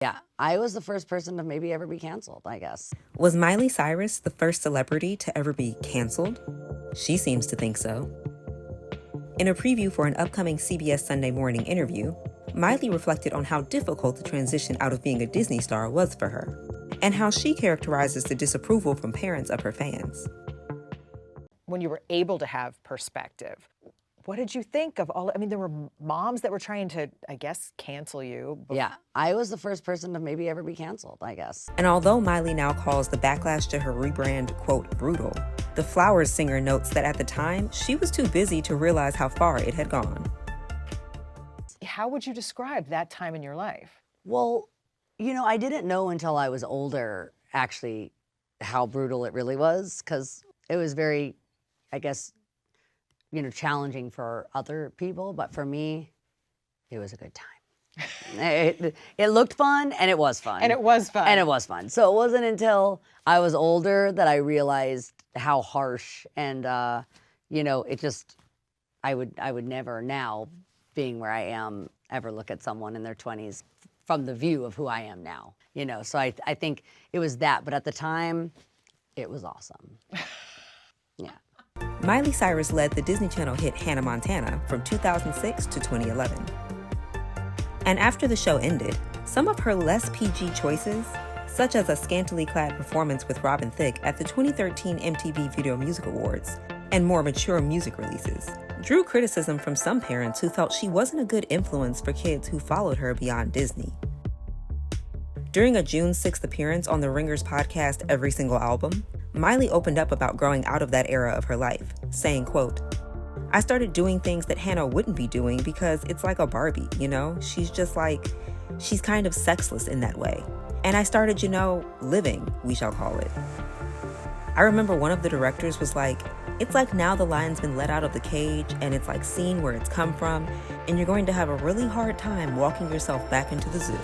Yeah, I was the first person to maybe ever be canceled, I guess. Was Miley Cyrus the first celebrity to ever be canceled? She seems to think so. In a preview for an upcoming CBS Sunday Morning interview, Miley reflected on how difficult the transition out of being a Disney star was for her, and how she characterizes the disapproval from parents of her fans. When you were able to have perspective, what did you think of all? I mean, there were moms that were trying to, I guess, cancel you. Yeah, I was the first person to maybe ever be canceled, I guess. And although Miley now calls the backlash to her rebrand, quote, brutal, the Flowers singer notes that at the time, she was too busy to realize how far it had gone. How would you describe that time in your life? Well, I didn't know until I was older, actually, how brutal it really was, because it was very, I guess, challenging for other people, but for me, it was a good time. It looked fun, and it was fun. And it was fun. And it was fun. So it wasn't until I was older that I realized how harsh and, it just, I would never now, being where I am, ever look at someone in their 20s from the view of who I am now. So I think it was that, but at the time, it was awesome. Yeah. Miley Cyrus led the Disney Channel hit Hannah Montana from 2006 to 2011. And after the show ended, some of her less PG choices, such as a scantily clad performance with Robin Thicke at the 2013 MTV Video Music Awards, and more mature music releases, drew criticism from some parents who felt she wasn't a good influence for kids who followed her beyond Disney. During a June 6th appearance on The Ringer's podcast Every Single Album, Miley opened up about growing out of that era of her life, saying, quote, I started doing things that Hannah wouldn't be doing because it's like a Barbie, She's just like, she's kind of sexless in that way. And I started, living, we shall call it. I remember one of the directors was like, it's like now the lion's been let out of the cage and it's like seeing where it's come from, and you're going to have a really hard time walking yourself back into the zoo.